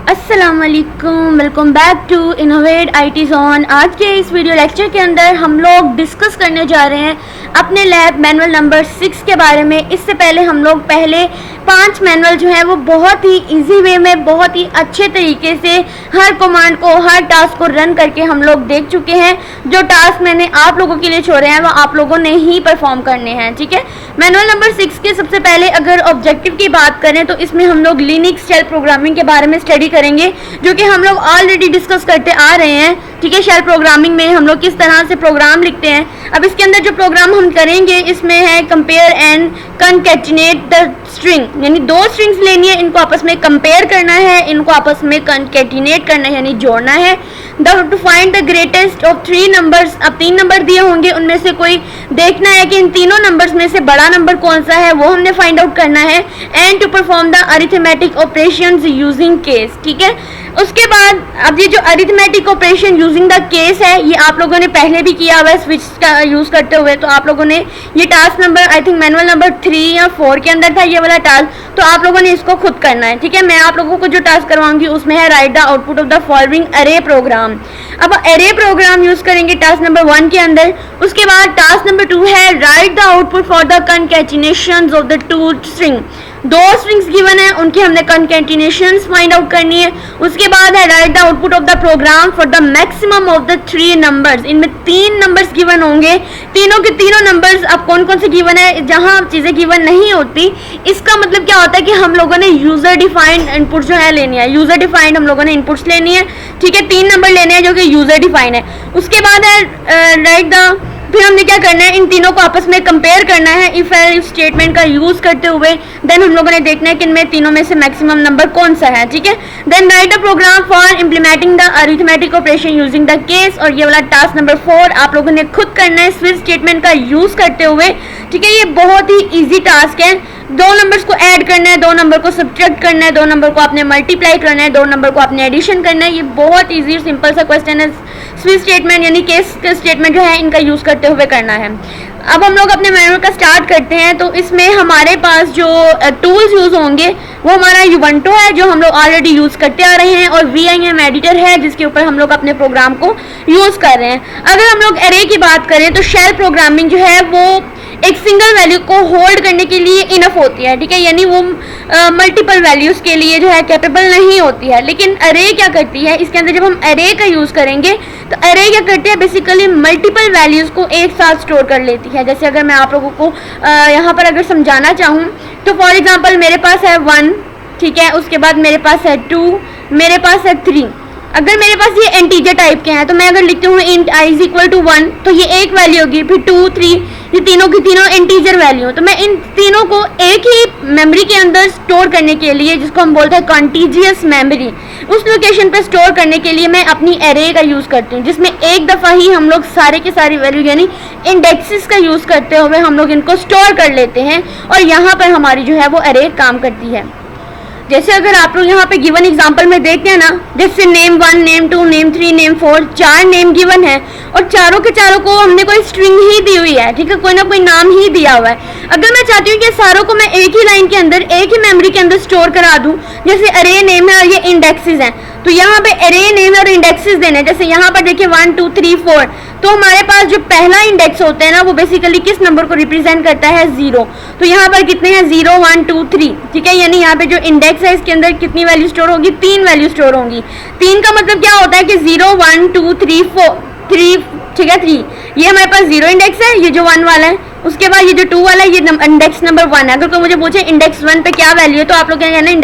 अस्सलाम वालेकुम, welcome back to innovate IT zone. आज के इस वीडियो लेक्चर के अंदर हम लोग डिस्कस करने जा रहे हैं अपने लैब मैनुअल नंबर 6 के बारे में। इससे पहले हम लोग पहले 5 मैनुअल जो है वो बहुत ही इजी वे में, बहुत ही अच्छे तरीके से हर कमांड को, हर टास्क को रन करके हम लोग देख चुके हैं। जो टास्क मैंने आप लोगों के लिए छोड़े हैं वो आप लोगों ने ही परफॉर्म करने हैं, ठीक है। मैनुअल नंबर 6 के सबसे पहले अगर ऑब्जेक्टिव की बात करें तो इसमें हम लोग लिनक्स शेल प्रोग्रामिंग के बारे में स्टडी करेंगे, जो कि हम लोग ऑलरेडी डिस्कस करते आ रहे हैं, ठीक है। शेल प्रोग्रामिंग में हम लोग किस तरह से प्रोग्राम लिखते हैं। अब इसके अंदर जो प्रोग्राम हम करेंगे इसमें है कंपेयर एंड कनकैटिनेट द स्ट्रिंग, यानी 2 स्ट्रिंग्स लेनी है, इनको आपस में कंपेयर करना है, इनको आपस में कनकैटिनेट करना है यानी जोड़ना है। To find the greatest of 3 numbers, अब 3 नंबर दिए होंगे, उनमें से कोई देखना है कि इन तीनों नंबर्स में से बड़ा नंबर कौन सा है, वो हमने फाइंड आउट करना है। And to perform the arithmetic operations using case, ठीक है। उसके बाद अब ये जो arithmetic operation using the case है ये आप लोगों ने पहले भी किया हुआ है स्विच का यूज करते हुए, तो आप लोगों ने ये task number I think manual number 3 या 4 के अंदर था ये वाला टास्क, तो आप लोगों ने इसको खुद करना है, ठीक है। मैं आप लोगों को जो टास्क करवाऊंगी उसमें है write the output of the following array program. अब अरे प्रोग्राम यूज करेंगे टास्क नंबर 1 के अंदर। उसके बाद टास्क नंबर 2 है write the output for the concatenations of the 2 string. 2 strings given है, उनकी हमने कनकैटिनेशंस फाइंड आउट करनी है। उसके बाद है write the output of the program for the maximum of the 3 numbers. इनमें 3 नंबर्स गिवन होंगे, तीनों के तीनों नंबर्स। अब कौन कौन से गिवन है, जहां चीजें गिवन नहीं होती इसका मतलब क्या होता है कि हम लोगों ने यूजर डिफाइंड इनपुट जो है लेनी है, यूजर डिफाइंड हम लोगों ने इनपुट्स लेनी है, ठीक है। 3 नंबर लेने हैं जो कि यूजर डिफाइंड है। उसके बाद है राइट द, फिर हमने क्या करना है, इन तीनों को आपस में कंपेयर करना है इफ एल्स स्टेटमेंट का यूज करते हुए। देन हम लोगों ने देखना है कि इनमें तीनों में से मैक्सिमम नंबर कौन सा है, ठीक है। Then write a program for implementing the arithmetic operation using the case, और ये वाला टास्क नंबर 4 आप लोगों ने खुद करना है स्विच स्टेटमेंट का यूज करते हुए, ठीक है। ये बहुत ही ईजी टास्क है। 2 नंबर्स को ऐड करना है, 2 नंबर को सब्ट्रैक्ट करना है, 2 नंबर को आपने मल्टीप्लाई करना है, 2 नंबर को आपने एडिशन करना है। ये बहुत ईजी और सिंपल सा क्वेश्चन है। स्विच स्टेटमेंट यानी केस स्टेटमेंट जो है इनका यूज करते हुए करना है। अब हम लोग अपने मैनुअल का स्टार्ट करते हैं। तो इसमें हमारे पास जो टूल्स यूज होंगे वो हमारा युवेंटो है जो हम लोग ऑलरेडी यूज करते आ रहे हैं, और VIM एडिटर है जिसके ऊपर हम लोग अपने प्रोग्राम को यूज कर रहे हैं। अगर हम लोग एरे की बात करें तो शेल प्रोग्रामिंग जो है वो एक सिंगल वैल्यू को होल्ड करने के लिए इनफ होती है, ठीक है, यानी वो मल्टीपल वैल्यूज के लिए जो है कैपेबल नहीं होती है। लेकिन अरे क्या करती है, इसके अंदर जब हम अरे का यूज करेंगे तो अरे क्या करती है, बेसिकली मल्टीपल वैल्यूज को एक साथ स्टोर कर लेती है। जैसे अगर मैं आप लोगों को यहाँ पर अगर समझाना चाहूँ तो फॉर एग्जाम्पल मेरे पास है 1, ठीक है, उसके बाद मेरे पास है 2, मेरे पास है 3। अगर मेरे पास ये इंटीजर टाइप के हैं तो मैं अगर लिखती हूँ int i is equal to 1 तो ये एक वैल्यू होगी, फिर 2, 3, ये तीनों की तीनों इंटीजर वैल्यू। तो मैं इन तीनों को एक ही मेमोरी के अंदर स्टोर करने के लिए, जिसको हम बोलते हैं कॉन्टिजियस मेमोरी, उस लोकेशन पे स्टोर करने के लिए मैं अपनी एरे का यूज़ करती हूँ, जिसमें एक दफ़ा ही हम लोग सारे के सारी वैल्यू यानी इंडेक्सेस का यूज़ करते हुए हम लोग इनको स्टोर कर लेते हैं, और यहाँ पर हमारी जो है वो एरे काम करती है। जैसे अगर आप लोग यहाँ पे गिवन एग्जांपल में देखते हैं ना, जैसे name 1, name 2, name 3, name 4, 4 name given है और चारों के चारों को हमने कोई स्ट्रिंग ही दी हुई है, ठीक है, कोई ना कोई नाम ही दिया हुआ है। अगर मैं चाहती हूँ कि सारों को मैं एक ही लाइन के अंदर, एक ही मेमोरी के अंदर स्टोर करा दूँ, जैसे अरे नेम है और ये इंडेक्सेस हैं, तो यहाँ पे अरे नेम और इंडेक्सेस देने, जैसे यहाँ पर देखिए 1, 2, 3, 4, तो हमारे पास जो पहला इंडेक्स होता है ना वो बेसिकली किस नंबर को रिप्रेजेंट करता है, 0। तो यहाँ पर कितने हैं, 0, 1, 2, 3, ठीक है, यानी यहाँ पे जो इंडेक्स है इसके अंदर कितनी वैल्यू स्टोर होगी, 3 वैल्यू स्टोर होंगी। 3 का मतलब क्या होता है कि 0, 1, 2, 3, 4, 3, ठीक है, 3, ये हमारे पास 0 इंडेक्स है, ये जो 1 वाला है। उसके बाद ये जो 2 वाला है ये इंडेक्स नंबर 1 है। अगर कोई मुझे पूछे इंडेक्स 1 पे क्या वैल्यू है तो आप लोग क्या कहना है,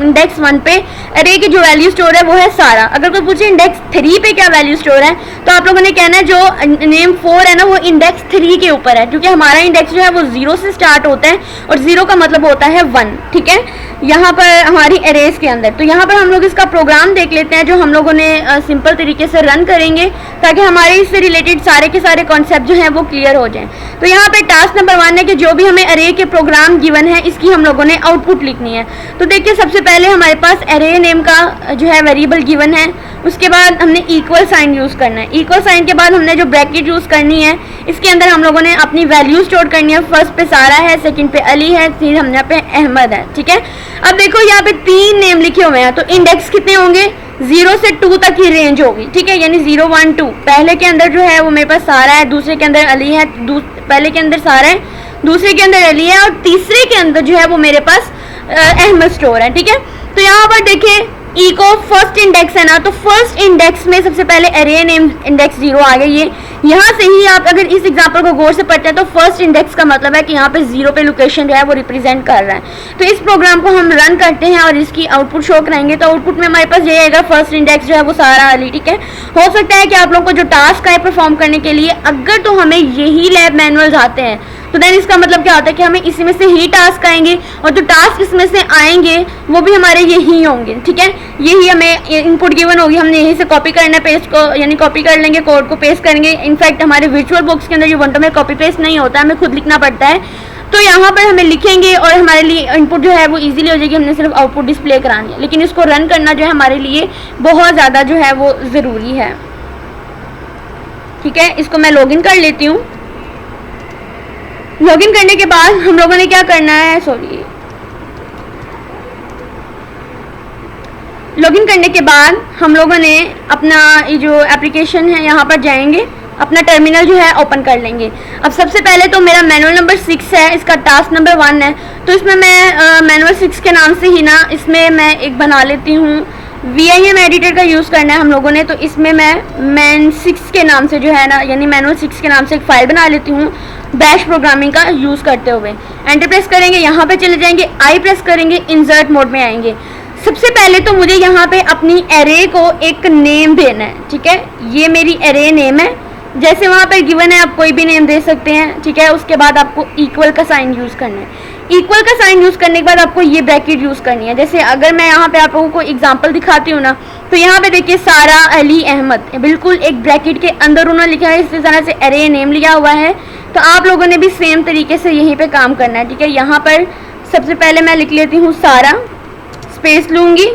इंडेक्स 1 पे अरे की जो वैल्यू स्टोर है वो है सारा। अगर कोई पूछे इंडेक्स 3 पे क्या वैल्यू स्टोर है तो आप लोगों ने कहना है जो नेम 4 है ना वो इंडेक्स 3 के ऊपर है, क्योंकि हमारा इंडेक्स जो है वो 0 से स्टार्ट होता है और 0 का मतलब होता है 1, ठीक है, यहाँ पर हमारी एरेज के अंदर। तो यहाँ पर हम लोग इसका प्रोग्राम देख लेते हैं जो हम लोगों ने सिंपल तरीके से रन करेंगे ताकि हमारे इससे रिलेटेड सारे के सारे कॉन्सेप्ट जो हैं वो क्लियर हो जाएं। तो यहाँ पे टास्क नंबर 1 है कि जो भी हमें अरे के प्रोग्राम गिवन है इसकी हम लोगों ने आउटपुट लिखनी है। तो देखिए सबसे पहले हमारे पास अरे नेम का जो है वेरिएबल गिवन है, उसके बाद हमने इक्वल साइन यूज़ करना है। इक्वल साइन के बाद हमने जो ब्रैकेट यूज़ करनी है इसके अंदर हम लोगों ने अपनी वैल्यू स्टोर करनी है। फर्स्ट पे सारा है, सेकंड पे अली है, फिर हमने पे अहमद है। ठीक है, अब देखो यहाँ पे 3 नेम लिखे हुए हैं, तो इंडेक्स कितने होंगे, 0 से 2 तक की रेंज होगी। ठीक है, यानी 0 1 2। पहले के अंदर जो है वो मेरे पास सारा है, दूसरे के अंदर अली है, पहले के अंदर सारा है, दूसरे के अंदर अली है, और तीसरे के अंदर जो है वो मेरे पास अहमद स्टोर है। ठीक है, तो यहाँ पर देखें इको फर्स्ट इंडेक्स है ना, तो फर्स्ट इंडेक्स में सबसे पहले अरे नेम इंडेक्स 0 आ गई है। यहाँ से ही आप अगर इस एग्जांपल को गौर से पढ़ते हैं तो फर्स्ट इंडेक्स का मतलब है कि यहाँ पे 0 पे लोकेशन जो है वो रिप्रेजेंट कर रहा है। तो इस प्रोग्राम को हम रन करते हैं और इसकी आउटपुट शो कराएंगे, तो आउटपुट में हमारे पास ये आएगा फर्स्ट इंडेक्स जो है वो सारा अली। ठीक है, हो सकता है कि आप लोगों को जो टास्क है परफॉर्म करने के लिए अगर तो हमें यही लैब मैनुअल्स आते हैं तो देन इसका मतलब क्या होता है कि हमें इसी में से ही टास्क आएंगे, और जो टास्क इसमें से आएंगे वो भी हमारे यही होंगे। ठीक है, यही हमें इनपुट गिवन होगी, हमने यहीं से कॉपी करना है पेस्ट को, यानी कॉपी कर लेंगे, कोड को पेस्ट करेंगे। इनफैक्ट हमारे वर्चुअल बॉक्स के अंदर जो 1 to में कॉपी पेस्ट नहीं होता है, हमें खुद लिखना पड़ता है। तो यहाँ पर हमें लिखेंगे और हमारे लिए इनपुट जो है वो इजीली हो जाएगी, हमने सिर्फ आउटपुट डिस्प्ले करानी है। लेकिन इसको रन करना जो है हमारे लिए बहुत ज़्यादा जो है वो ज़रूरी है। ठीक है, इसको मैं लॉगिन कर लेती हूँ। लॉगिन करने के बाद हम लोगों ने क्या करना है, लॉगिन करने के बाद हम लोगों ने अपना ये जो एप्लीकेशन है यहाँ पर जाएंगे, अपना टर्मिनल जो है ओपन कर लेंगे। अब सबसे पहले तो मेरा मैनुअल नंबर 6 है, इसका टास्क नंबर 1 है, तो इसमें मैं मैनुअल 6 के नाम से ही ना इसमें मैं एक बना लेती हूँ। VIM एडिटर का यूज़ करना है हम लोगों ने, तो इसमें मैं मैन 6 के नाम से जो है ना, यानी मैनुअल 6 के नाम से एक फ़ाइल बना लेती हूँ बैश प्रोग्रामिंग का यूज़ करते हुए। एंटर प्रेस करेंगे, यहाँ पे चले जाएंगे, आई प्रेस करेंगे, इंसर्ट मोड में आएंगे। सबसे पहले तो मुझे यहाँ पे अपनी एरे को एक नेम देना है। ठीक है, ये मेरी एरे नेम है, जैसे वहाँ पर गिवन है आप कोई भी नेम दे सकते हैं। ठीक है, उसके बाद आपको इक्वल का साइन यूज़ करना है। इक्वल का साइन यूज़ करने के बाद आपको ये ब्रैकेट यूज़ करनी है। जैसे अगर मैं यहाँ पे आप लोगों को एग्जांपल दिखाती हूँ ना, तो यहाँ पे देखिए सारा अली अहमद बिल्कुल एक ब्रैकेट के अंदर उन्होंने लिखा है, इस तरह से एरे नेम लिया हुआ है। तो आप लोगों ने भी सेम तरीके से यहीं पे काम करना है। ठीक है, यहाँ पर सबसे पहले मैं लिख लेती हूँ सारा, स्पेस लूँगी,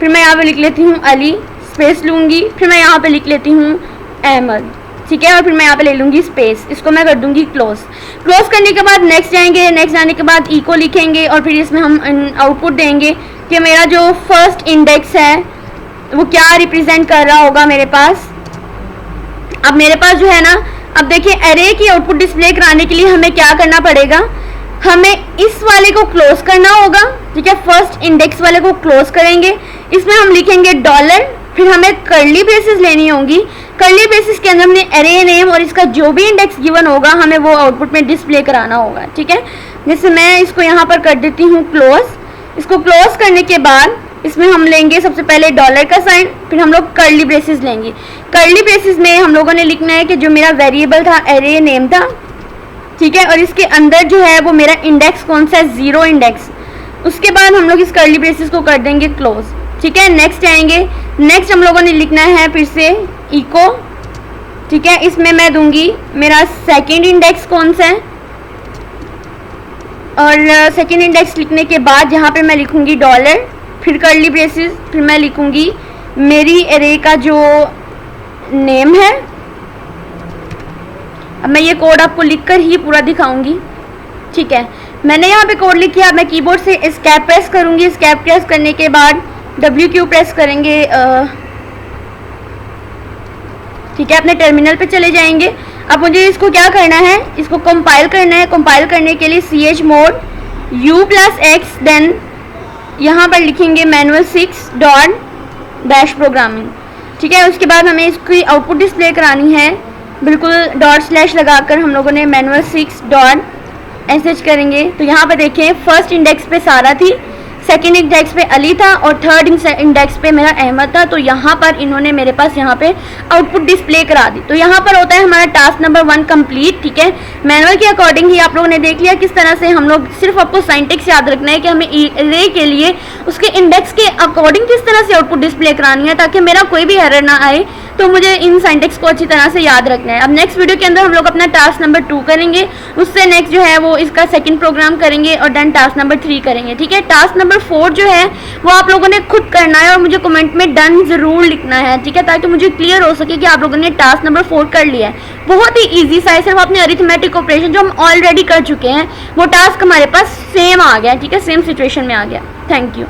फिर मैं यहाँ पे लिख लेती हूँ अली, स्पेस लूँगी, फिर मैं यहाँ पे लिख लेती हूँ अहमद। ठीक है, और फिर मैं यहाँ पे ले लूँगी स्पेस, इसको मैं कर दूँगी क्लोज। क्लोज करने के बाद नेक्स्ट जाएंगे, नेक्स्ट जाने के बाद इको लिखेंगे और फिर इसमें हम आउटपुट देंगे कि मेरा जो फर्स्ट इंडेक्स है वो क्या रिप्रेजेंट कर रहा होगा मेरे पास। अब मेरे पास जो है ना, अब देखिए एरे की आउटपुट डिस्प्ले कराने के लिए हमें क्या करना पड़ेगा, हमें इस वाले को क्लोज करना होगा। ठीक है, फर्स्ट इंडेक्स वाले को क्लोज करेंगे, इसमें हम लिखेंगे डॉलर, फिर हमें कर्ली ब्रेसेस लेनी होंगी। कर्ली ब्रेसेस के अंदर हमने एरे नेम और इसका जो भी इंडेक्स गिवन होगा हमें वो आउटपुट में डिस्प्ले कराना होगा। ठीक है, जैसे मैं इसको यहाँ पर कर देती हूँ क्लोज। इसको क्लोज करने के बाद इसमें हम लेंगे सबसे पहले डॉलर का साइन, फिर हम लोग कर्ली ब्रेसेस लेंगे। कर्ली ब्रेसेस में हम लोगों ने लिखना है कि जो मेरा वेरिएबल था एरे नेम था। ठीक है, और इसके अंदर जो है वो मेरा इंडेक्स कौन सा है, 0 इंडेक्स। उसके बाद हम लोग इस कर्ली ब्रेसेस को कर देंगे क्लोज। ठीक है, नेक्स्ट आएंगे, नेक्स्ट हम लोगों ने लिखना है फिर से इको। ठीक है, इसमें मैं दूंगी मेरा सेकंड इंडेक्स कौन सा है, और सेकंड इंडेक्स लिखने के बाद यहाँ पे मैं लिखूंगी डॉलर, फिर कर्ली ब्रेसेस, फिर मैं लिखूंगी मेरी एरे का जो नेम है। अब मैं ये कोड आपको लिखकर ही पूरा दिखाऊंगी। ठीक है, मैंने यहाँ पे कोड लिखा, मैं कीबोर्ड से एस्केप प्रेस करूंगी। एस्केप प्रेस करने के बाद WQ प्रेस करेंगे। ठीक है, अपने टर्मिनल पे चले जाएंगे। अब मुझे इसको क्या करना है, इसको कंपाइल करना है। कंपाइल करने के लिए chmod u+x, देन यहाँ पर लिखेंगे मैनुअल 6 डॉट बैश प्रोग्रामिंग। ठीक है, उसके बाद हमें इसकी आउटपुट डिस्प्ले करानी है, बिल्कुल डॉट स्लैश लगाकर हम लोगों ने मैनुअल 6 डॉट sh करेंगे। तो यहाँ पर देखें फर्स्ट इंडेक्स पे सारा थी, सेकंड इंडेक्स पे अली था और थर्ड इंडेक्स पे मेरा अहमद था। तो यहाँ पर इन्होंने मेरे पास यहाँ पे आउटपुट डिस्प्ले करा दी। तो यहाँ पर होता है हमारा टास्क नंबर 1 कंप्लीट, ठीक है। मैनुअल के अकॉर्डिंग ही आप लोगों ने देख लिया किस तरह से हम लोग, सिर्फ आपको सिंटैक्स याद रखना है कि हमें अरे के लिए उसके इंडेक्स के अकॉर्डिंग किस तरह से आउटपुट डिस्प्ले करानी है ताकि मेरा कोई भी एरर ना आए। तो मुझे इन सिंटैक्स को अच्छी तरह से याद रखना है। अब नेक्स्ट वीडियो के अंदर हम लोग अपना टास्क नंबर 2 करेंगे, उससे नेक्स्ट जो है वो इसका सेकंड प्रोग्राम करेंगे और देन टास्क नंबर 3 करेंगे, ठीक है। टास्क नंबर 4 जो है वो आप लोगों ने खुद करना है और मुझे कमेंट में डन जरूर लिखना है, ठीक है, ताकि मुझे क्लियर हो सके कि आप लोगों ने टास्क नंबर 4 कर लिया है। बहुत ही ईजी सा है, सिर्फ अपने अरिथमेटिक ऑपरेशन जो हम ऑलरेडी कर चुके हैं वो टास्क हमारे पास सेम आ गया, ठीक है, सेम सिचुएशन में आ गया। Thank you.